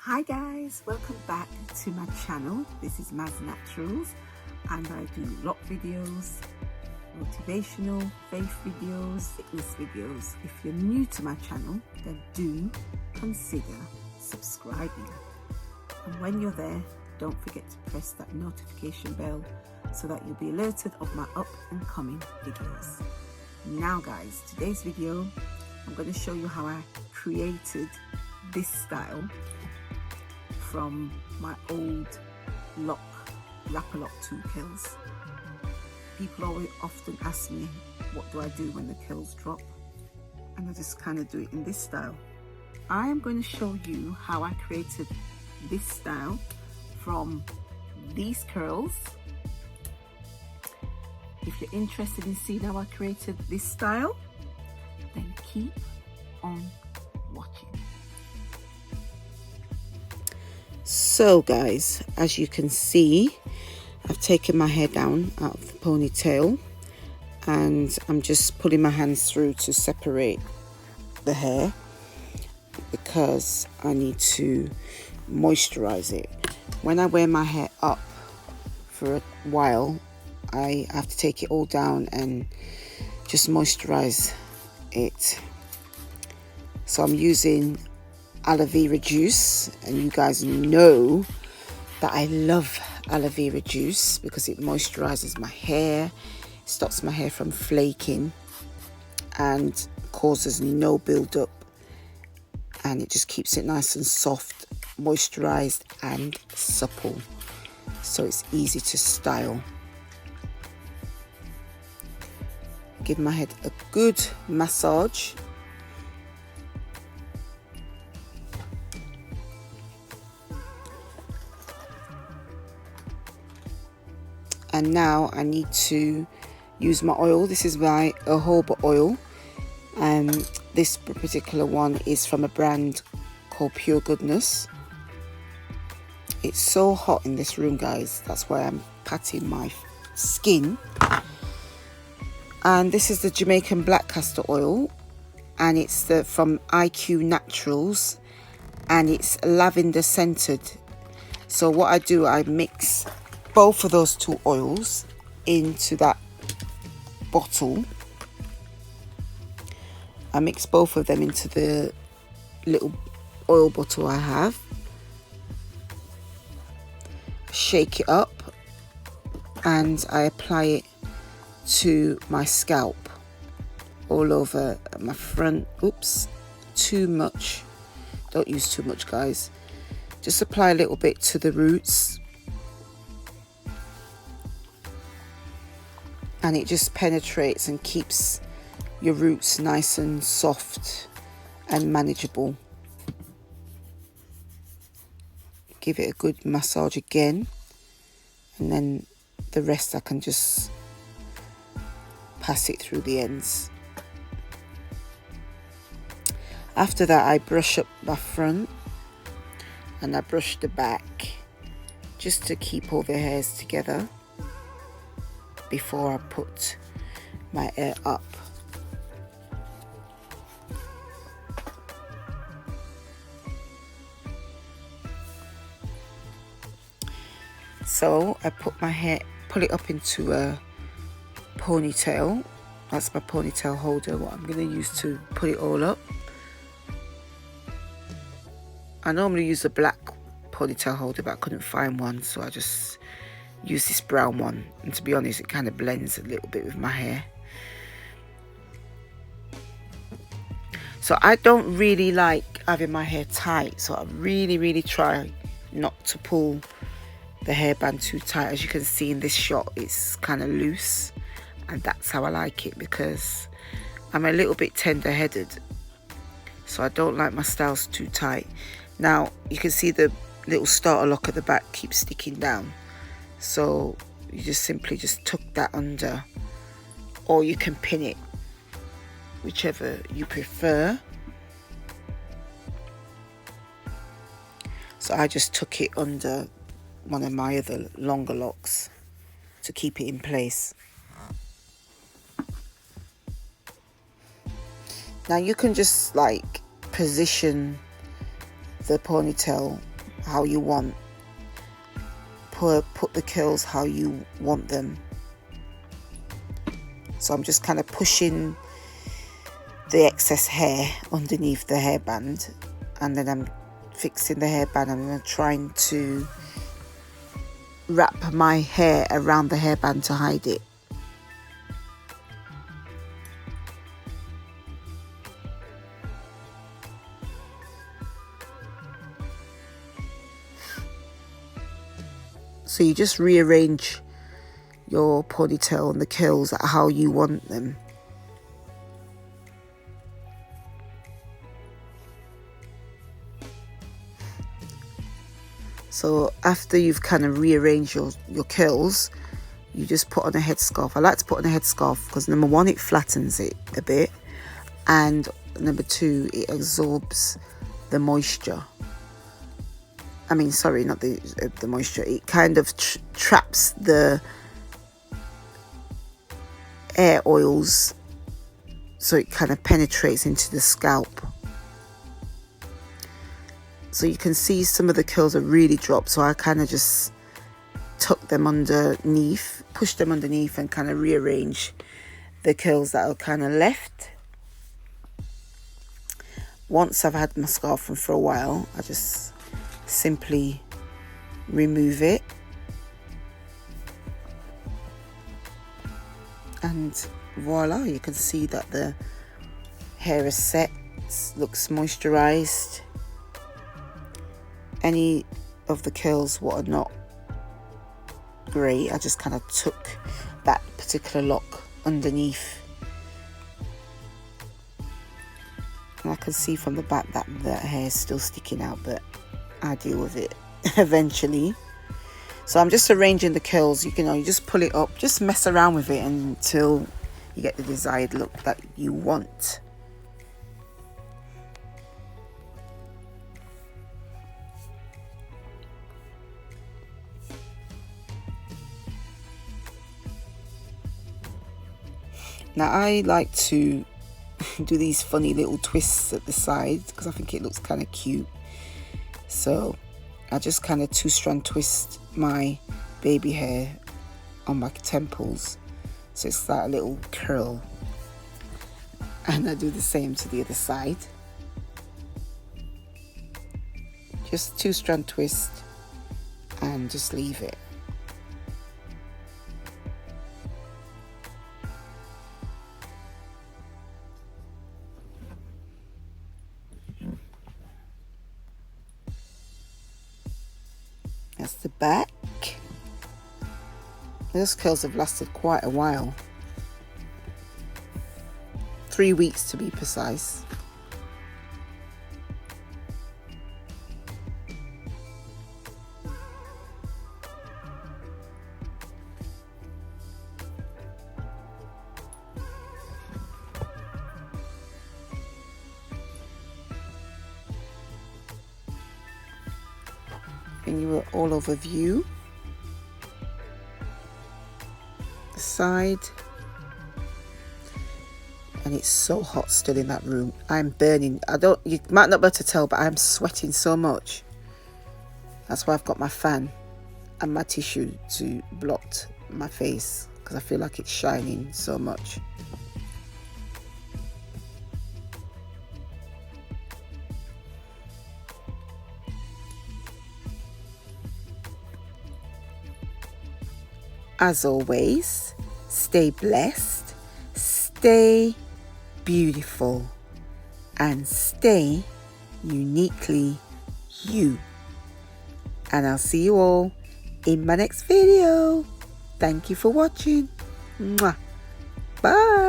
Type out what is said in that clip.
Hi guys, welcome back to my channel. This is Maz Naturals and I do loc videos, motivational, faith videos, fitness videos. If you're new to my channel, then do consider subscribing. And when you're there, don't forget to press that notification bell so that you'll be alerted of my up and coming videos. Now guys, today's video, I'm going to show you how I created this style from my old Loc Loc tool kills. People often ask me, what do I do when the kills drop? And I just kind of do it in this style. I am going to show you how I created this style from these curls. If you're interested in seeing how I created this style, then keep on watching. So guys, as you can see, I've taken my hair down out of the ponytail and I'm just pulling my hands through to separate the hair because I need to moisturize it. When I wear my hair up for a while, I have to take it all down and just moisturize it. So I'm using aloe vera juice, and you guys know that I love aloe vera juice because it moisturizes my hair, stops my hair from flaking and causes no build-up, and it just keeps it nice and soft, moisturized and supple, so it's easy to style. Give my head a good massage. And now I need to use my oil. This is my jojoba oil, and this particular one is from a brand called Pure Goodness. It's so hot in this room, guys, that's why I'm patting my skin. And this is the Jamaican black castor oil, and it's from IQ Naturals, and it's lavender scented. So what I do, I mix both of those two oils into that bottle. I mix both of them into the little oil bottle I have. Shake it up and I apply it to my scalp, all over my front. Oops, too much. Don't use too much, guys. Just apply a little bit to the roots. And it just penetrates and keeps your roots nice and soft and manageable. Give it a good massage again, and then the rest I can just pass it through the ends. After that, I brush up my front and I brush the back just to keep all the hairs together before I put my hair up. So I put my hair, pull it up into a ponytail. That's my ponytail holder, what I'm going to use to put it all up. I normally use a black ponytail holder, but I couldn't find one, so I just use this brown one, and to be honest, it kind of blends a little bit with my hair. So I don't really like having my hair tight, so I really try not to pull the hairband too tight. As you can see in this shot, it's kind of loose, and that's how I like it because I'm a little bit tender-headed, so I don't like my styles too tight. Now you can see the little starter lock at the back keeps sticking down, so you just simply just tuck that under, or you can pin it, whichever you prefer. So I just tuck it under one of my other longer locks to keep it in place. Now you can just like position the ponytail how you want. Put the curls how you want them. So I'm just kind of pushing the excess hair underneath the hairband, and then I'm fixing the hairband, and I'm trying to wrap my hair around the hairband to hide it. So you just rearrange your ponytail and the curls at how you want them. So after you've kind of rearranged your curls, you just put on a headscarf. I like to put on a headscarf because number one, it flattens it a bit, and number two, it absorbs the moisture. I mean, sorry, not the moisture. It kind of traps the air oils, so it kind of penetrates into the scalp. So you can see some of the curls are really dropped, so I kind of just tuck them underneath, push them underneath, and kind of rearrange the curls that are kind of left. Once I've had my scarf on for a while, I just simply remove it, and voila, you can see that the hair is set, looks moisturized. Any of the curls what are not great, I just kind of took that particular lock underneath, and I can see from the back that the hair is still sticking out, but I deal with it eventually. So I'm just arranging the curls. You know, you just pull it up, just mess around with it until you get the desired look that you want. Now I like to do these funny little twists at the side because I think it looks kind of cute. So I just kind of 2-strand twist my baby hair on my temples, so it's like a little curl, and I do the same to the other side. Just 2-strand twist and just leave it. That's the back. Those curls have lasted quite a while. 3 weeks to be precise. And you were all over view, the side, and it's so hot still in that room. I'm burning. You might not be able to tell, but I'm sweating so much. That's why I've got my fan and my tissue to block my face, because I feel like it's shining so much. As always, stay blessed, stay beautiful, and stay uniquely you. And I'll see you all in my next video. Thank you for watching. Mwah. Bye.